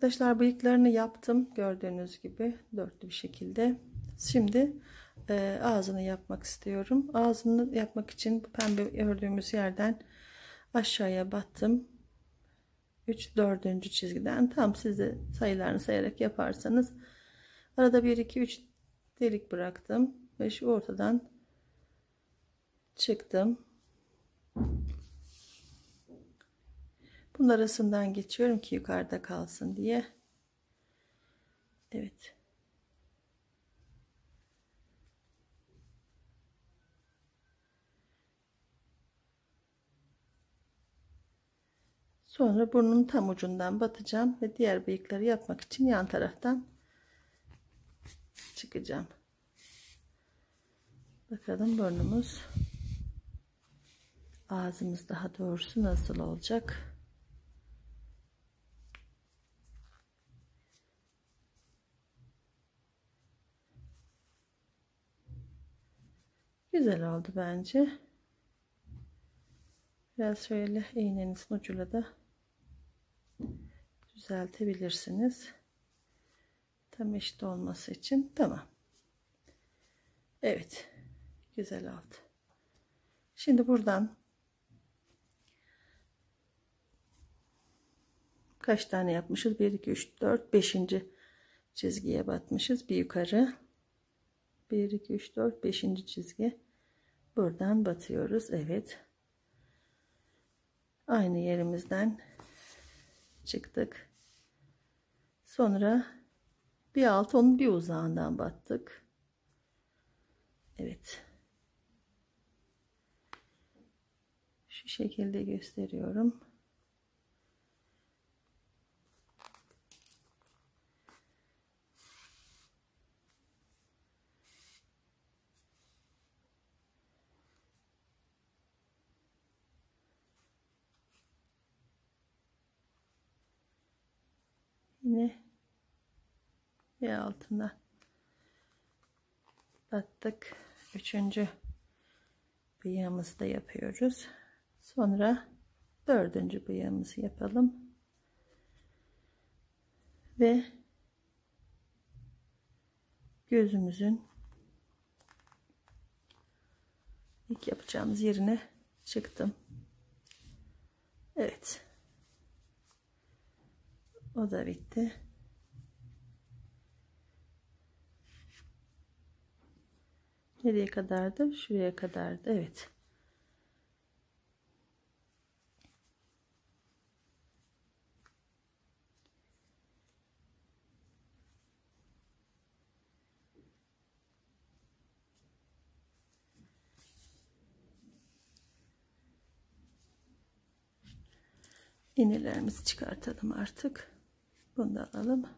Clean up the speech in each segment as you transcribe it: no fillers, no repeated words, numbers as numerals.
Arkadaşlar bıyıklarını yaptım. Gördüğünüz gibi dörtlü bir şekilde. Şimdi ağzını yapmak istiyorum. Ağzını yapmak için bu pembe ördüğümüz yerden aşağıya battım. 3 4. çizgiden tam siz de sayılarını sayarak yaparsanız arada 1 2 3 delik bıraktım ve şu ortadan çıktım. Bunun arasından geçiyorum ki yukarıda kalsın diye. Evet. Sonra burnun tam ucundan batacağım ve diğer bıyıkları yapmak için yan taraftan çıkacağım. Bakalım burnumuz, ağzımız daha doğrusu nasıl olacak? Güzel oldu bence. Biraz şöyle iğnenizin ucuyla da düzeltebilirsiniz. Tam eşit olması için. Tamam. Evet. Güzel oldu. Şimdi buradan kaç tane yapmışız? 1 2 3 4 5. çizgiye batmışız. Bir yukarı. 1 2 3 4 5. çizgi. Buradan batıyoruz. Evet. Aynı yerimizden çıktık. Sonra bir alt, onun bir uzağından battık. Evet. Şu şekilde gösteriyorum. Yine bir altına battık. 3. bıyığımızı da yapıyoruz. Sonra 4. bıyığımızı yapalım. Ve gözümüzün ilk yapacağımız yerine çıktım. Evet. O da bitti. Nereye kadardı? Şuraya kadardı. Evet. İğnelerimizi çıkartalım artık. Bunu da alalım.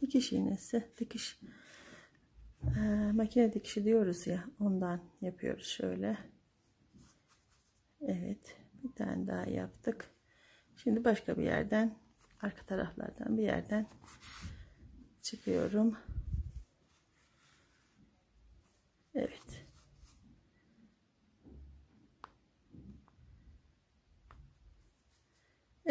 Dikiş iğnesi, dikiş makine dikişi diyoruz ya, ondan yapıyoruz şöyle. Evet, bir tane daha yaptık. Şimdi başka bir yerden, arka taraflardan bir yerden çıkıyorum. Evet.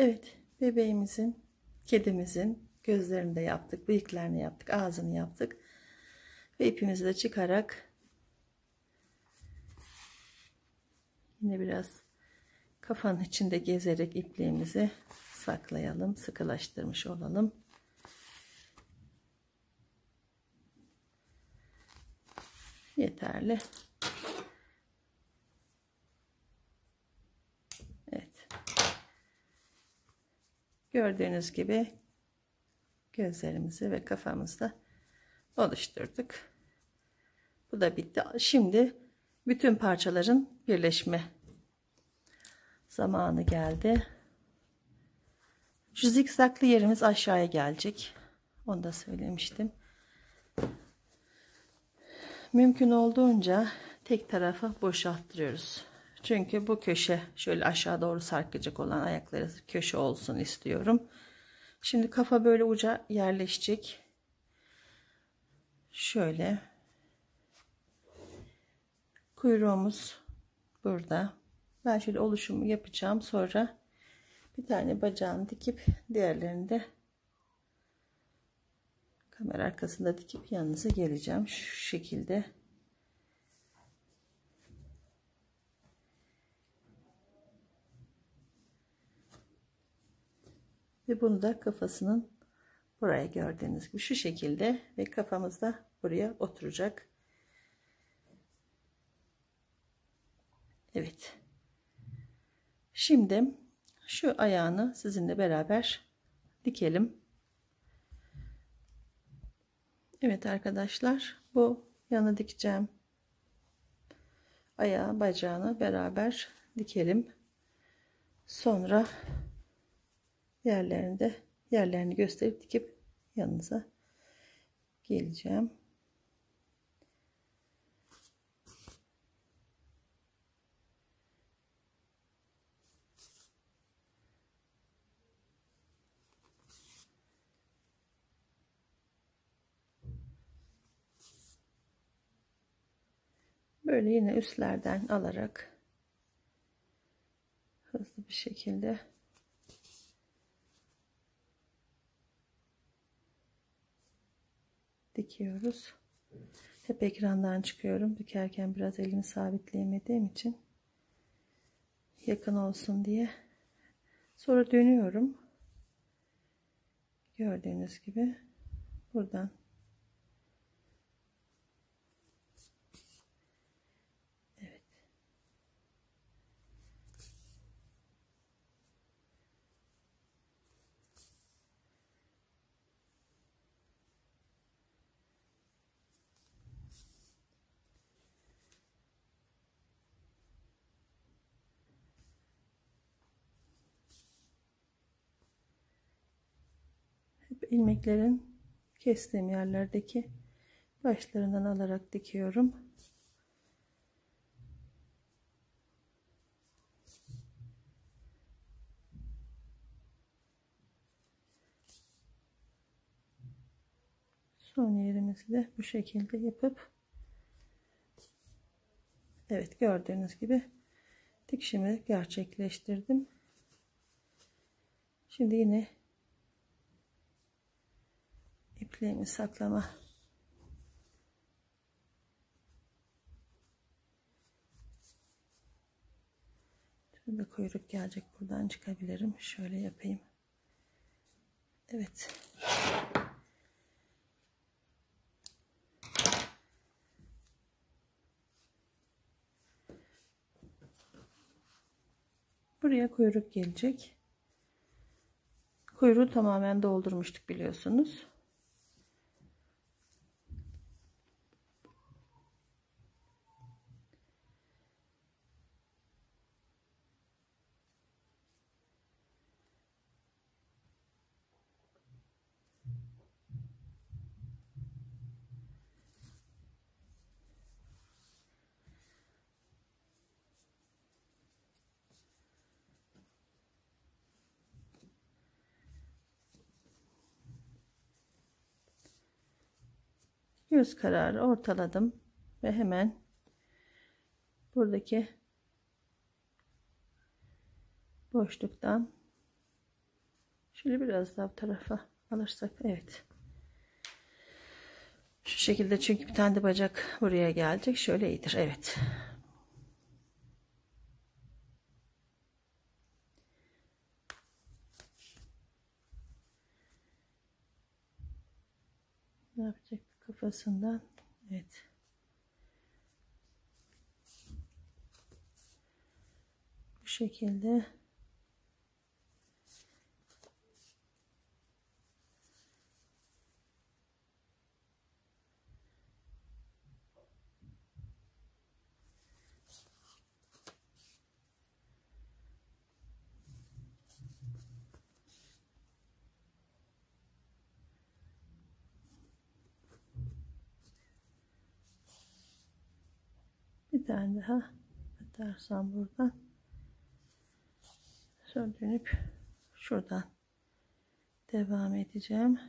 Evet, bebeğimizin, kedimizin gözlerini de yaptık, bıyıklarını yaptık, ağzını yaptık. Ve ipimizi de çıkarak yine biraz kafanın içinde gezerek ipliğimizi saklayalım, sıkılaştırmış olalım. Yeterli. Evet. Gördüğünüz gibi gözlerimizi ve kafamızda oluşturduk. Bu da bitti. Şimdi bütün parçaların birleşme zamanı geldi. Şu zikzaklı yerimiz aşağıya gelecek. Onu da söylemiştim. Mümkün olduğunca tek tarafa boşalttırıyoruz. Çünkü bu köşe şöyle aşağı doğru sarkacak olan ayakları köşe olsun istiyorum. Şimdi kafa böyle uca yerleşecek. Şöyle. Kuyruğumuz burada. Ben şöyle oluşumu yapacağım. Sonra Bir tane bacağını dikip diğerlerini de kamera arkasında dikip yanınıza geleceğim şu şekilde. Ve bunu da kafasının buraya gördüğünüz gibi şu şekilde ve kafamız da buraya oturacak. Evet. Şimdi şu ayağını sizinle beraber dikelim. Evet arkadaşlar, bu yana dikeceğim ayağı bacağını beraber dikelim. Sonra yerlerini gösterip dikip yanınıza geleceğim. Böyle yine üstlerden alarak hızlı bir şekilde dikiyoruz. Hep ekrandan çıkıyorum. Dikerken biraz elimi sabitleyemediğim için yakın olsun diye. Sonra dönüyorum. Gördüğünüz gibi buradan evet. Hep ilmeklerin kestiğim yerlerdeki başlarından alarak dikiyorum. Son yerimizi de bu şekilde yapıp evet, gördüğünüz gibi dikişimi gerçekleştirdim. Şimdi yine ipliğimi saklama şurada kuyruk gelecek, buradan çıkabilirim. Şöyle yapayım. Evet. Buraya kuyruk gelecek. Kuyruğu tamamen doldurmuştuk biliyorsunuz. Göz kararı ortaladım ve hemen buradaki boşluktan şöyle biraz daha bu tarafa alırsak evet. Şu şekilde, çünkü bir tane de bacak buraya gelecek. Şöyle iyidir. Evet. Ne yapacak kafasından? Evet. Bu şekilde bir tane daha atarsam buradan, sonra dönüp şuradan devam edeceğim.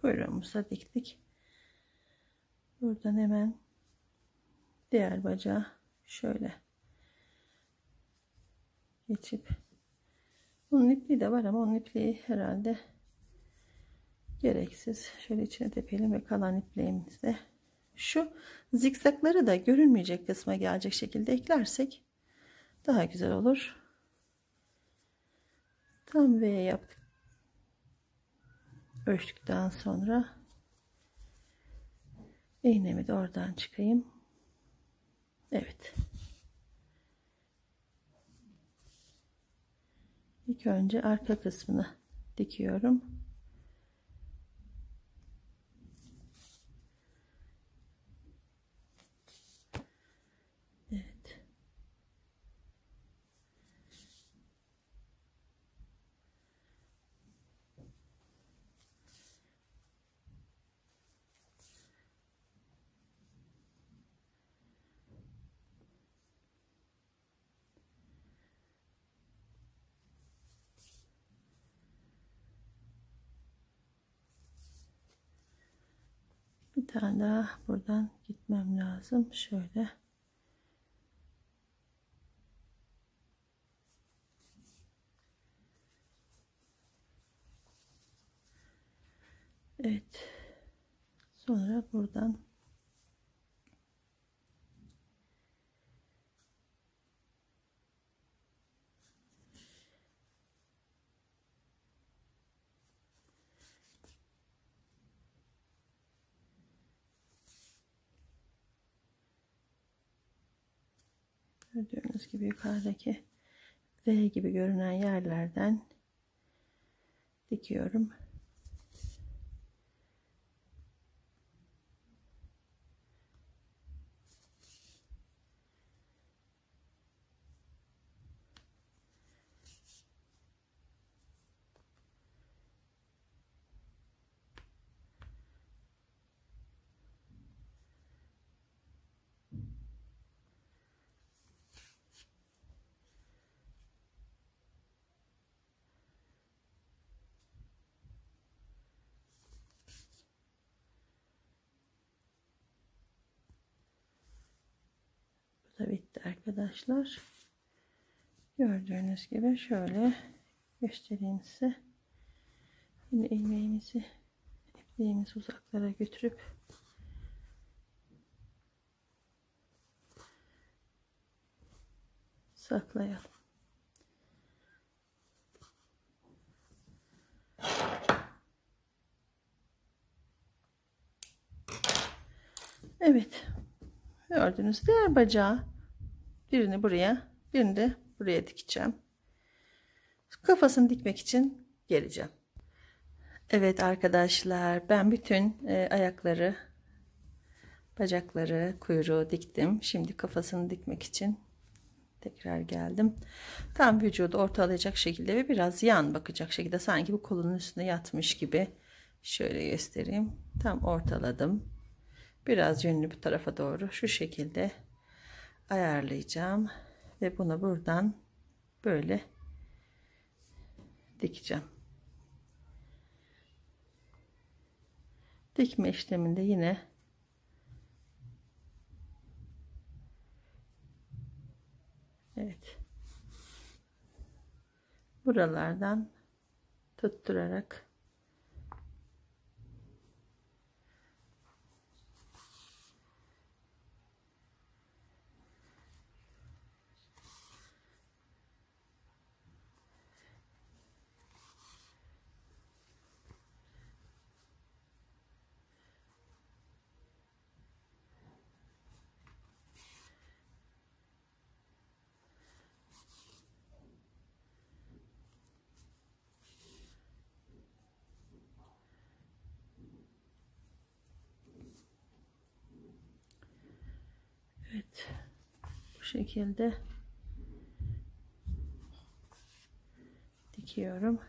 kuyruğumuzu da diktik. Buradan hemen diğer bacağı şöyle geçip, bunun ipliği de var ama onun ipliği herhalde gereksiz. Şöyle içine tepelim ve kalan ipliğimizle şu zikzakları da görünmeyecek kısma gelecek şekilde eklersek daha güzel olur. Tam V yaptık. Ölçtükten sonra iğnemi de oradan çıkayım. Evet. İlk önce arka kısmını dikiyorum. Evet. Bir tane daha buradan gitmem lazım. Şöyle. Evet. Sonra buradan gördüğünüz gibi yukarıdaki V gibi görünen yerlerden dikiyorum. Bu da bitti arkadaşlar. Gördüğünüz gibi şöyle göstereyim size. Yine ilmeğimizi, ipliğimizi uzaklara götürüp saklayalım. Evet. Gördüğünüz diğer bacağı, birini buraya, birini de buraya dikeceğim. Kafasını dikmek için geleceğim. Evet arkadaşlar, ben bütün ayakları, bacakları, kuyruğu diktim. Şimdi kafasını dikmek için tekrar geldim. Tam vücudu ortalayacak şekilde ve biraz yan bakacak şekilde, sanki bu kolunun üstüne yatmış gibi. Şöyle göstereyim. Tam ortaladım. Biraz yönünü bu tarafa doğru şu şekilde ayarlayacağım ve bunu buradan böyle dikeceğim. Dikme işleminde yine evet, buralardan tutturarak evet, bu şekilde dikiyorum.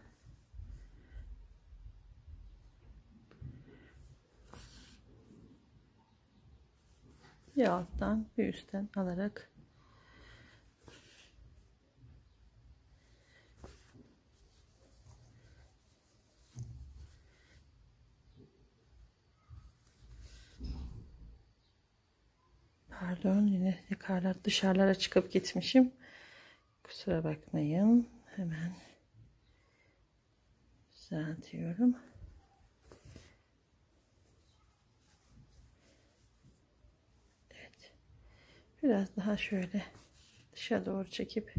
Bir alttan bir üstten alarak Pardon, yine yukarılar dışarılara çıkıp gitmişim. Kusura bakmayın. Hemen düzeltiyorum. Evet. Biraz daha şöyle dışa doğru çekip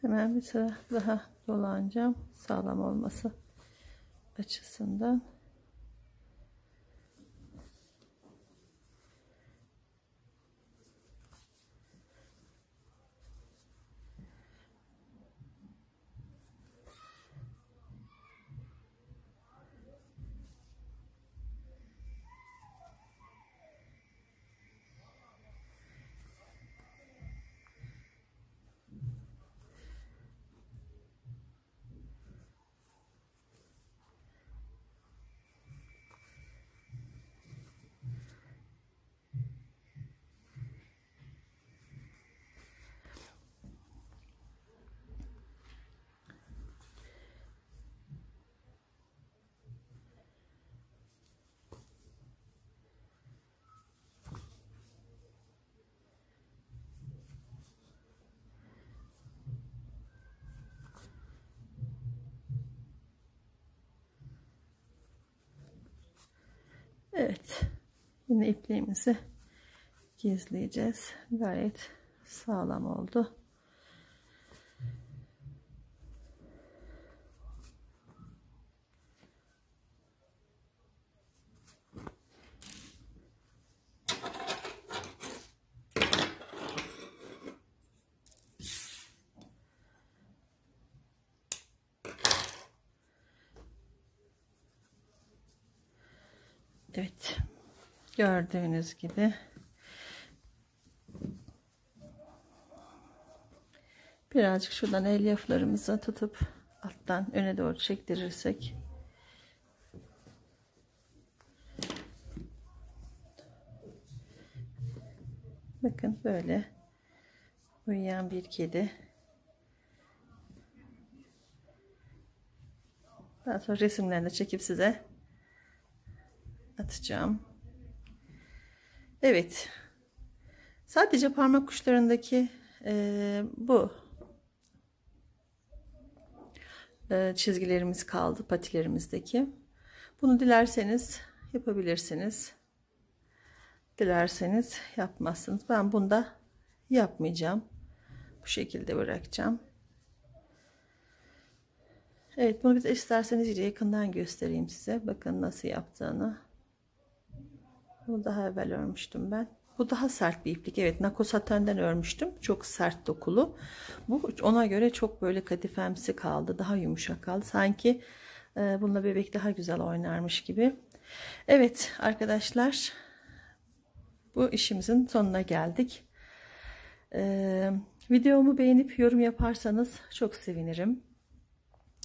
hemen bir sıra daha dolanacağım sağlam olması açısından. Evet, yine ipliğimizi gizleyeceğiz. Gayet sağlam oldu. Evet, gördüğünüz gibi birazcık şuradan elyaflarımızı tutup alttan öne doğru çektirirsek bakın böyle uyuyan bir kedi. Daha sonra resimlerini de çekip size atacağım. Evet, sadece parmak uçlarındaki bu çizgilerimiz kaldı, patilerimizdeki. Bunu dilerseniz yapabilirsiniz, dilerseniz yapmazsınız. Ben bunda yapmayacağım, bu şekilde bırakacağım. Evet, bunu isterseniz iyice yakından göstereyim size. Bakın nasıl yaptığını. Bunu daha evvel örmüştüm ben. Bu daha sert bir iplik. Evet, Nako Satenden örmüştüm. Çok sert dokulu. Bu ona göre çok böyle kadifemsi kaldı. Daha yumuşak kaldı. Sanki bununla bebek daha güzel oynarmış gibi. Evet arkadaşlar. Bu işimizin sonuna geldik. Videomu beğenip yorum yaparsanız çok sevinirim.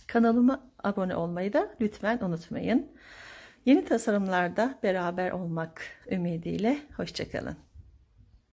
Kanalıma abone olmayı da lütfen unutmayın. Yeni tasarımlarda beraber olmak ümidiyle. Hoşça kalın.